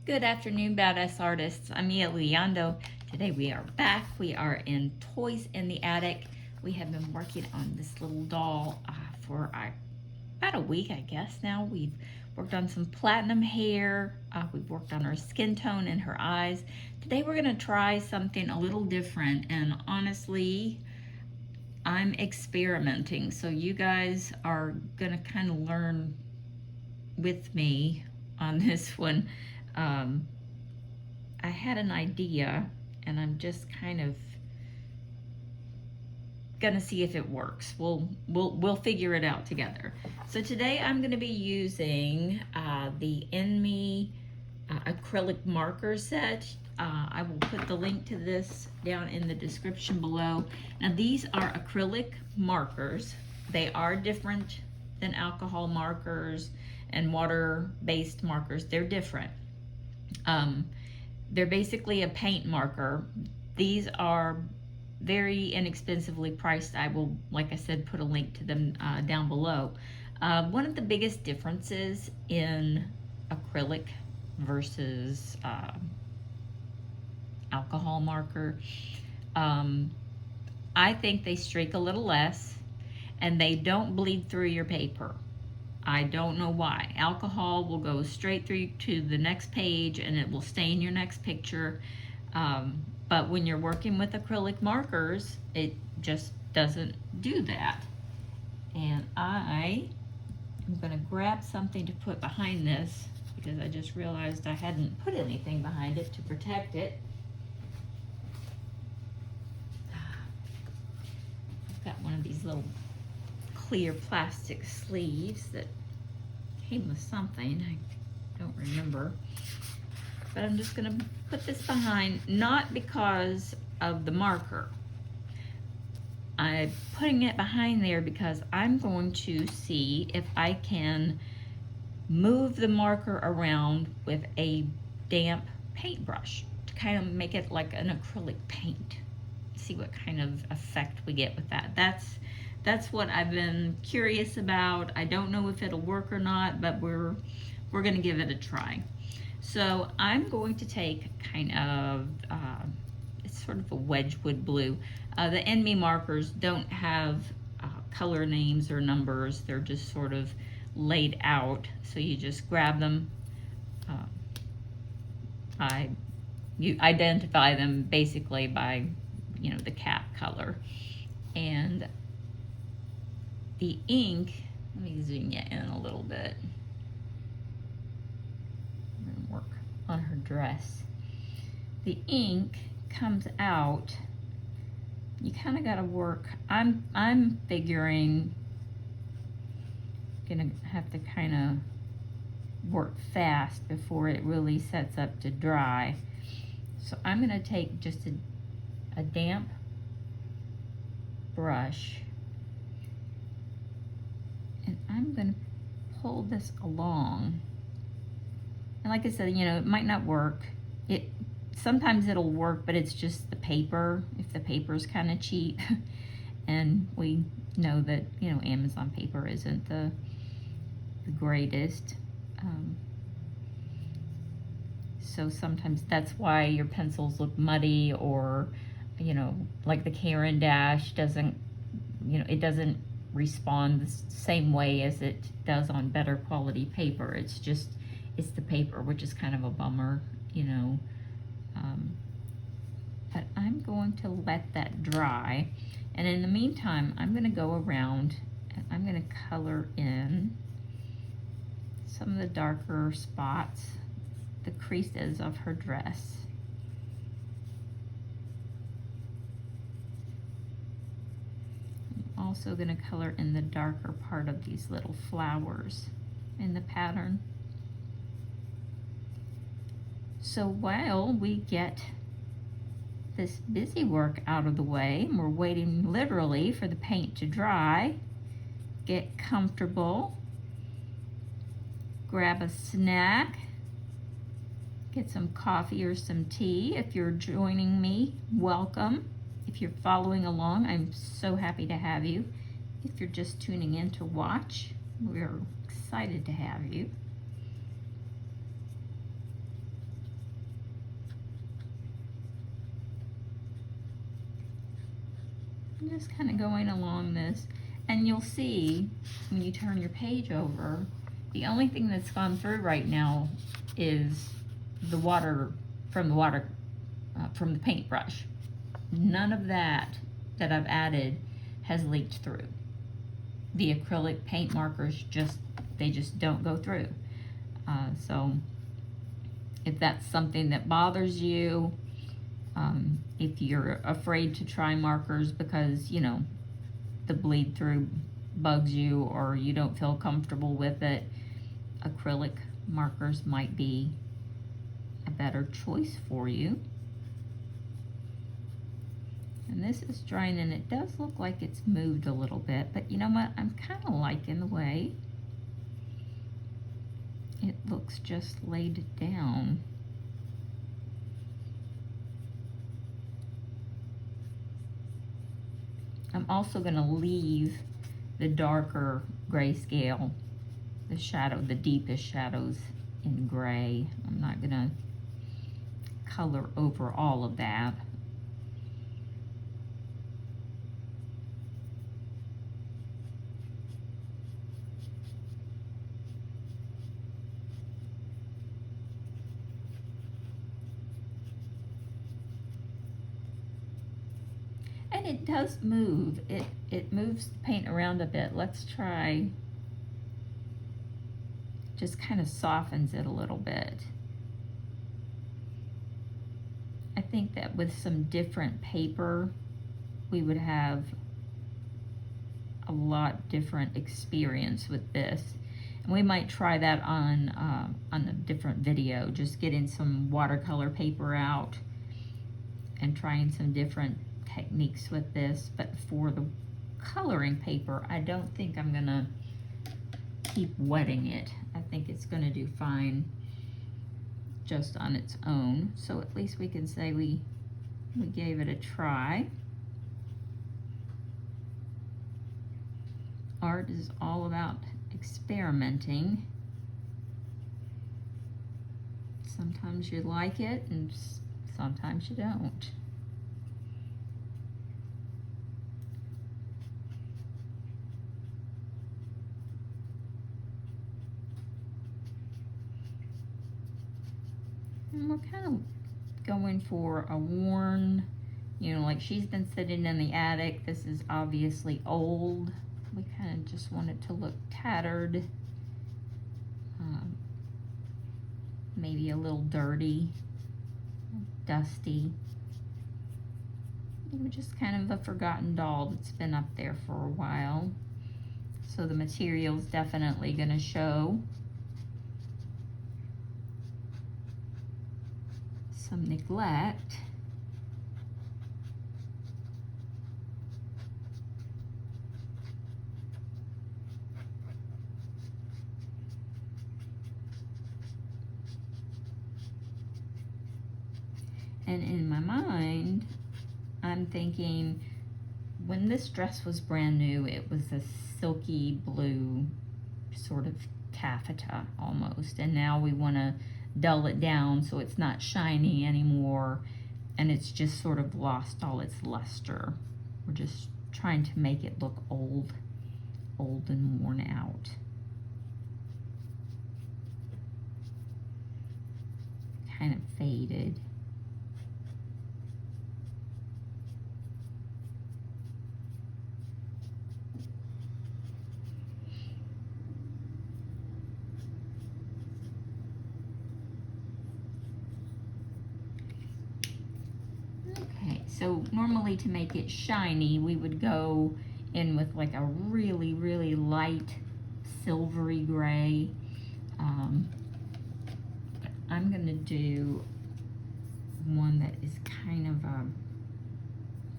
Good afternoon, Badass Artists. I'm Mia Leondo. Today we are back. We are in Toys in the Attic. We have been working on this little doll for about a week, I guess now. We've worked on some platinum hair. We've worked on her skin tone and her eyes. Today we're going to try something a little different, and honestly, I'm experimenting. So you guys are going to kind of learn with me on this one. I had an idea and I'm just kind of gonna see if it works. We'll figure it out together. So today I'm gonna be using the Enmy acrylic marker set. I will put the link to this down in the description below. Now these are acrylic markers. They are different than alcohol markers and water-based markers. They're different. They're basically a paint marker. These are very inexpensively priced. I will, like I said, put a link to them down below. One of the biggest differences in acrylic versus alcohol marker, I think they streak a little less and they don't bleed through your paper. I don't know why. Alcohol will go straight through to the next page and it will stain your next picture. But when you're working with acrylic markers, it just doesn't do that. And I am gonna grab something to put behind this because I just realized I hadn't put anything behind it to protect it. I've got one of these little clear plastic sleeves that came with something, I don't remember. But I'm just gonna put this behind, not because of the marker. I'm putting it behind there because I'm going to see if I can move the marker around with a damp paintbrush to kind of make it like an acrylic paint. See what kind of effect we get with that. That's what I've been curious about. I don't know if it'll work or not, but we're gonna give it a try. So I'm going to take kind of, it's sort of a Wedgwood blue. The Enmy markers don't have color names or numbers. They're just sort of laid out. So you just grab them. You identify them basically by, the cap color. And the ink, let me zoom you in a little bit. I'm gonna work on her dress. The ink comes out, you kind of got to work. I'm figuring gonna have to kind of work fast before it really sets up to dry. So I'm gonna take just a damp brush and I'm gonna pull this along. And like I said, it might not work. Sometimes it'll work, but it's just the paper, if the paper's kind of cheap. And we know that, Amazon paper isn't the greatest. So sometimes that's why your pencils look muddy, or, like the Caran Dash doesn't, it doesn't respond the same way as it does on better quality paper. It's the paper, which is kind of a bummer, but I'm going to let that dry. And in the meantime, I'm going to go around and I'm going to color in some of the darker spots, the creases of her dress. I'm also going to color in the darker part of these little flowers in the pattern. So while we get this busy work out of the way, and we're waiting literally for the paint to dry, get comfortable, grab a snack, get some coffee or some tea. If you're joining me, welcome. If you're following along, I'm so happy to have you. If you're just tuning in to watch, we're excited to have you. I'm just kind of going along this, and you'll see when you turn your page over, the only thing that's gone through right now is the water from the paintbrush. None of that I've added has leaked through. The acrylic paint markers they just don't go through. So if that's something that bothers you, if you're afraid to try markers because, you know, the bleed through bugs you or you don't feel comfortable with it, acrylic markers might be a better choice for you. And this is drying, and it does look like it's moved a little bit, but you know what? I'm kind of liking the way it looks just laid down. I'm also going to leave the darker grayscale, the shadow, the deepest shadows in gray. I'm not going to color over all of that. And it does move. It moves the paint around a bit. Let's try, just kind of softens it a little bit. I think that with some different paper, we would have a lot different experience with this. And we might try that on a different video, just getting some watercolor paper out and trying some different techniques with this. But for the coloring paper, I don't think I'm gonna keep wetting it. I think it's gonna do fine just on its own. So at least we can say we gave it a try. Art is all about experimenting. Sometimes you like it and sometimes you don't. And we're kind of going for a worn, you know, like she's been sitting in the attic. This is obviously old. We kind of just want it to look tattered, maybe a little dirty, dusty. Maybe just kind of a forgotten doll that's been up there for a while. So the material's definitely going to show. Some neglect. And in my mind, I'm thinking, when this dress was brand new, it was a silky blue sort of taffeta almost. And now we want to dull it down so it's not shiny anymore and it's just sort of lost all its luster. We're just trying to make it look old and worn out. Kind of faded. So normally to make it shiny, we would go in with like a really, really light silvery gray. But I'm gonna do one that is kind of a,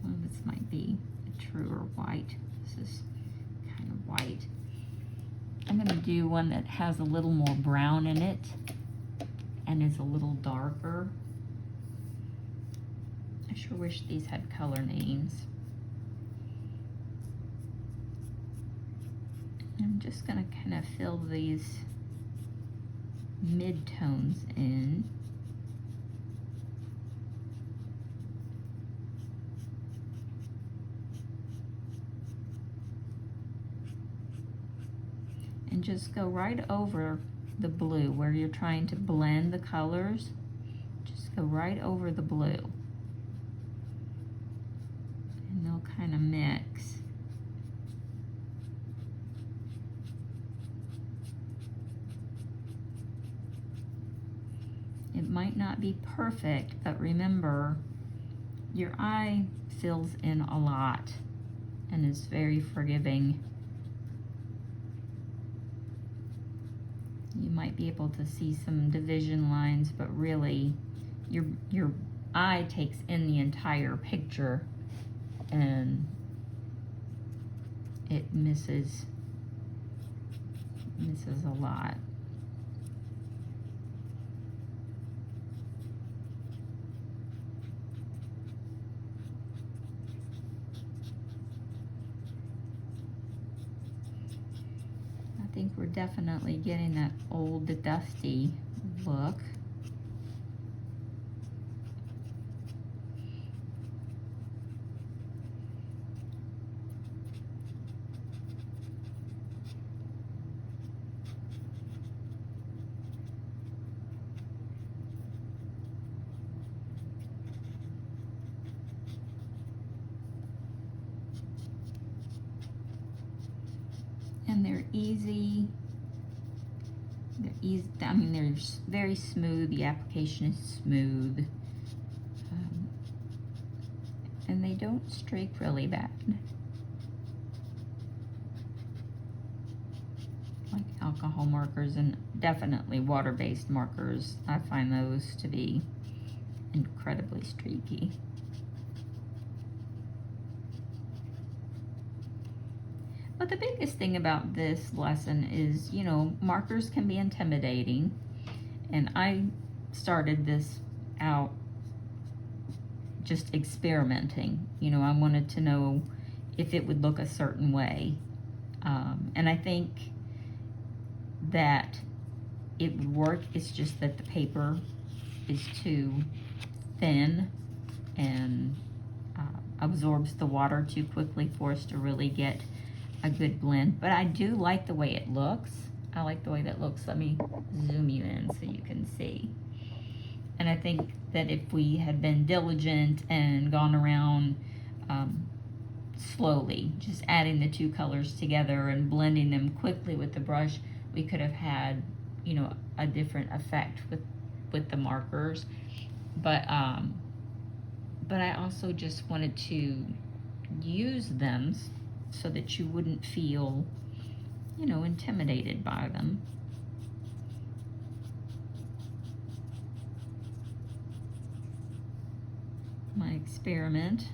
well, this might be a truer white. This is kind of white. I'm gonna do one that has a little more brown in it and is a little darker. I sure wish these had color names. I'm just gonna kind of fill these mid-tones in. just go right over the blue where you're trying to blend the colors. Just go right over the blue. And they'll kind of mix. It might not be perfect, but remember, your eye fills in a lot and is very forgiving. You might be able to see some division lines, but really your eye takes in the entire picture and it misses a lot. I think we're definitely getting that old, dusty look. And they're easy. They're easy. I mean, they're very smooth. The application is smooth. And they don't streak really bad. Like alcohol markers and definitely water-based markers. I find those to be incredibly streaky. But the biggest thing about this lesson is, you know, markers can be intimidating. And I started this out just experimenting. You know, I wanted to know if it would look a certain way. And I think that it would work. It's just that the paper is too thin and absorbs the water too quickly for us to really get a good blend. But I do like the way it looks. I like the way that looks. Let me zoom you in so you can see. And I think that if we had been diligent and gone around slowly, just adding the two colors together and blending them quickly with the brush, we could have had, you know, a different effect with the markers. But I also just wanted to use them so that you wouldn't feel, you know, intimidated by them. My experiment,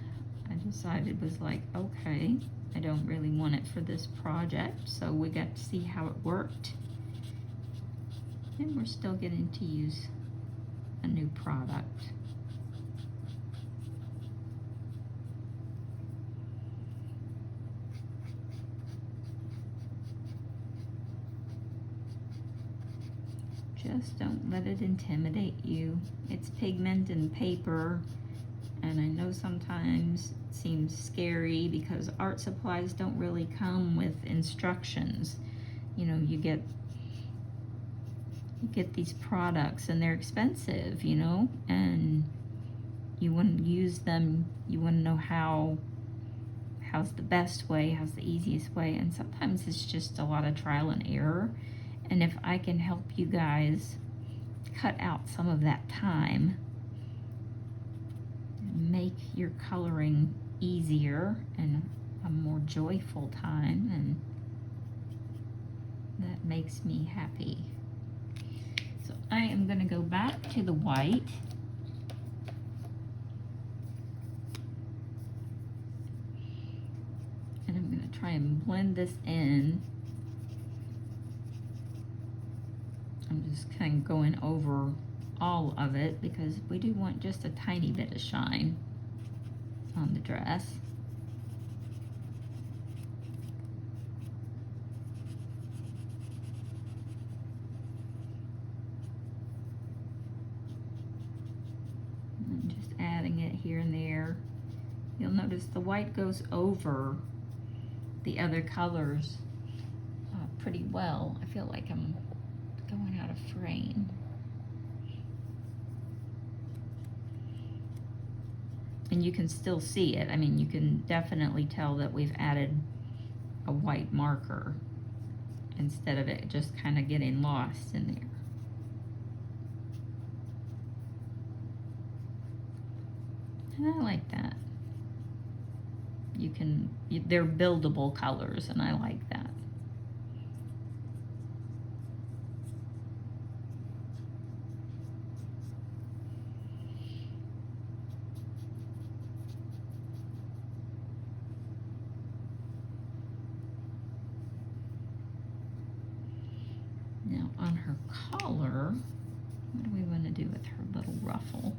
I decided, was like, okay, I don't really want it for this project, so we got to see how it worked. And we're still getting to use a new product. Just don't let it intimidate you. It's pigment and paper, and I know sometimes it seems scary because art supplies don't really come with instructions. You know, you get these products and they're expensive, you know, and you want to use them, you want to know how's the best way, how's the easiest way, and sometimes it's just a lot of trial and error. And if I can help you guys cut out some of that time, make your coloring easier and a more joyful time, and that makes me happy. So I am going to go back to the white. And I'm going to try and blend this in. I'm just kind of going over all of it because we do want just a tiny bit of shine on the dress. And just adding it here and there. You'll notice the white goes over the other colors pretty well. I feel like I'm going out of frame. And you can still see it. I mean, you can definitely tell that we've added a white marker instead of it just kind of getting lost in there. And I like that. They're buildable colors, and I like that. Now on her collar, what do we want to do with her little ruffle?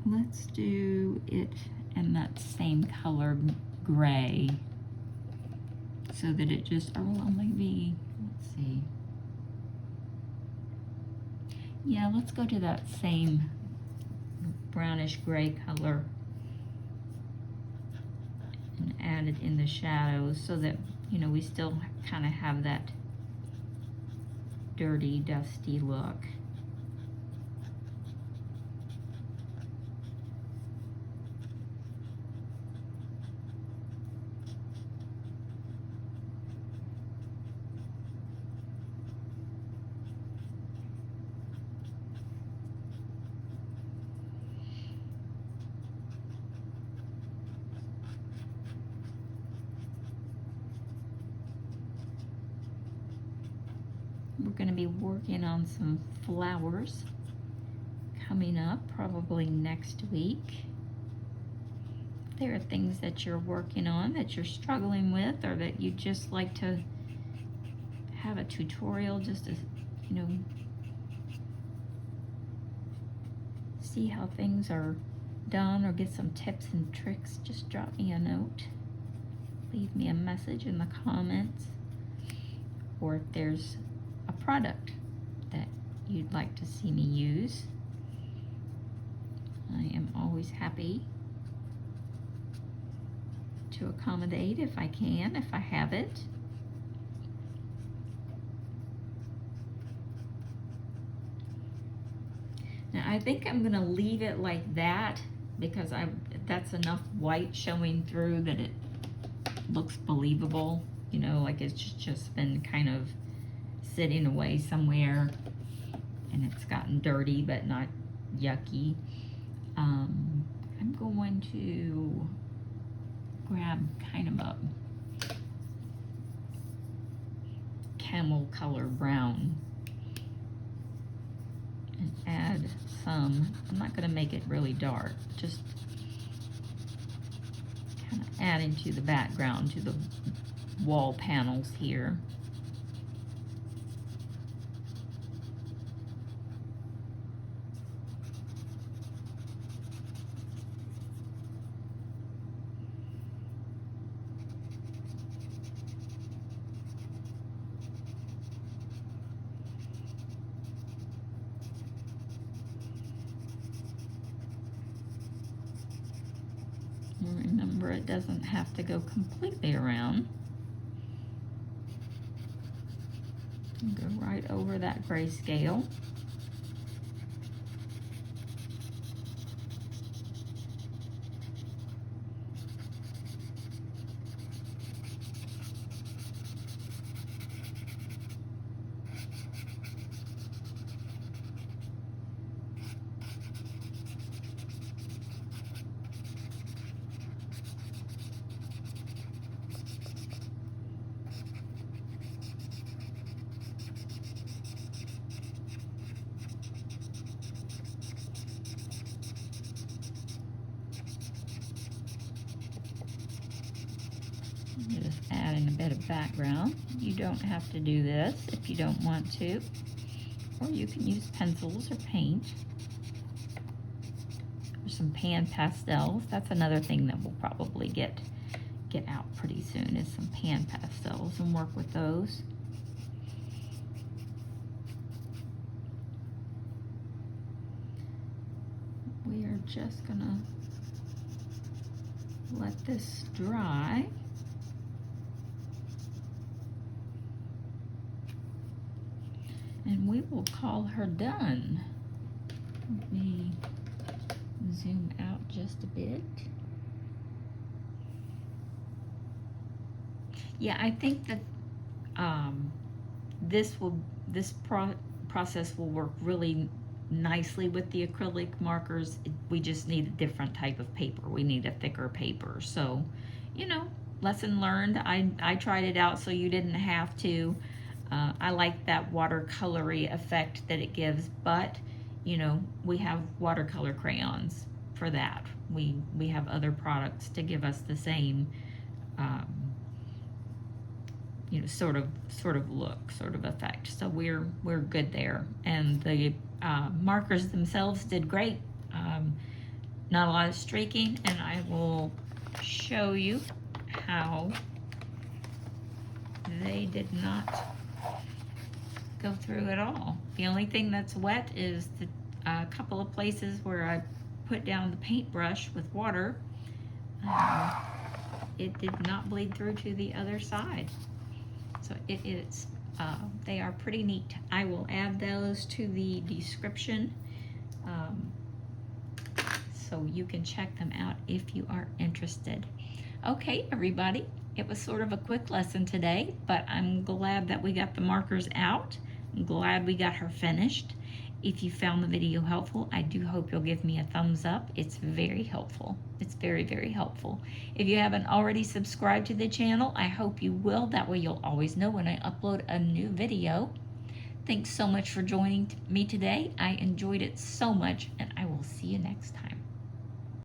Let's do it in that same color gray so that it just, or well, maybe, let's see. Yeah, let's go to that same brownish gray color and add it in the shadows so that, you know, we still kind of have that dirty, dusty look. We're going to be working on some flowers coming up probably next week. If there are things that you're working on that you're struggling with, or that you'd just like to have a tutorial just to, you know, see how things are done or get some tips and tricks, just drop me a note. Leave me a message in the comments. Or if there's a product that you'd like to see me use, I am always happy to accommodate if I can, if I have it. Now I think I'm gonna leave it like that because that's enough white showing through that it looks believable, you know, like it's just been kind of sitting away somewhere and it's gotten dirty but not yucky. I'm going to grab kind of a camel color brown and add some, I'm not going to make it really dark, just kind of adding to the background, to the wall panels here. Remember, it doesn't have to go completely around. Go right over that grayscale. Just adding a bit of background. You don't have to do this if you don't want to, or you can use pencils or paint or some pan pastels. That's another thing that we'll probably get out pretty soon, is some pan pastels, and work with those. We are just gonna let this dry. And we will call her done. Let me zoom out just a bit. Yeah, I think that this process will work really nicely with the acrylic markers. We just need a different type of paper. We need a thicker paper. So, you know, lesson learned. I tried it out so you didn't have to. I like that watercolory effect that it gives, but you know, we have watercolor crayons for that. We have other products to give us the same you know, sort of look, sort of effect. So we're good there. And the markers themselves did great. Not a lot of streaking, and I will show you how they did not go through at all. The only thing that's wet is the couple of places where I put down the paintbrush with water. It did not bleed through to the other side. So they are pretty neat. I will add those to the description so you can check them out if you are interested. Okay, everybody, it was sort of a quick lesson today, but I'm glad that we got the markers out. I'm glad we got her finished. If you found the video helpful, I do hope you'll give me a thumbs up. It's very helpful. It's very, very helpful. If you haven't already subscribed to the channel, I hope you will. That way you'll always know when I upload a new video. Thanks so much for joining me today. I enjoyed it so much, and I will see you next time.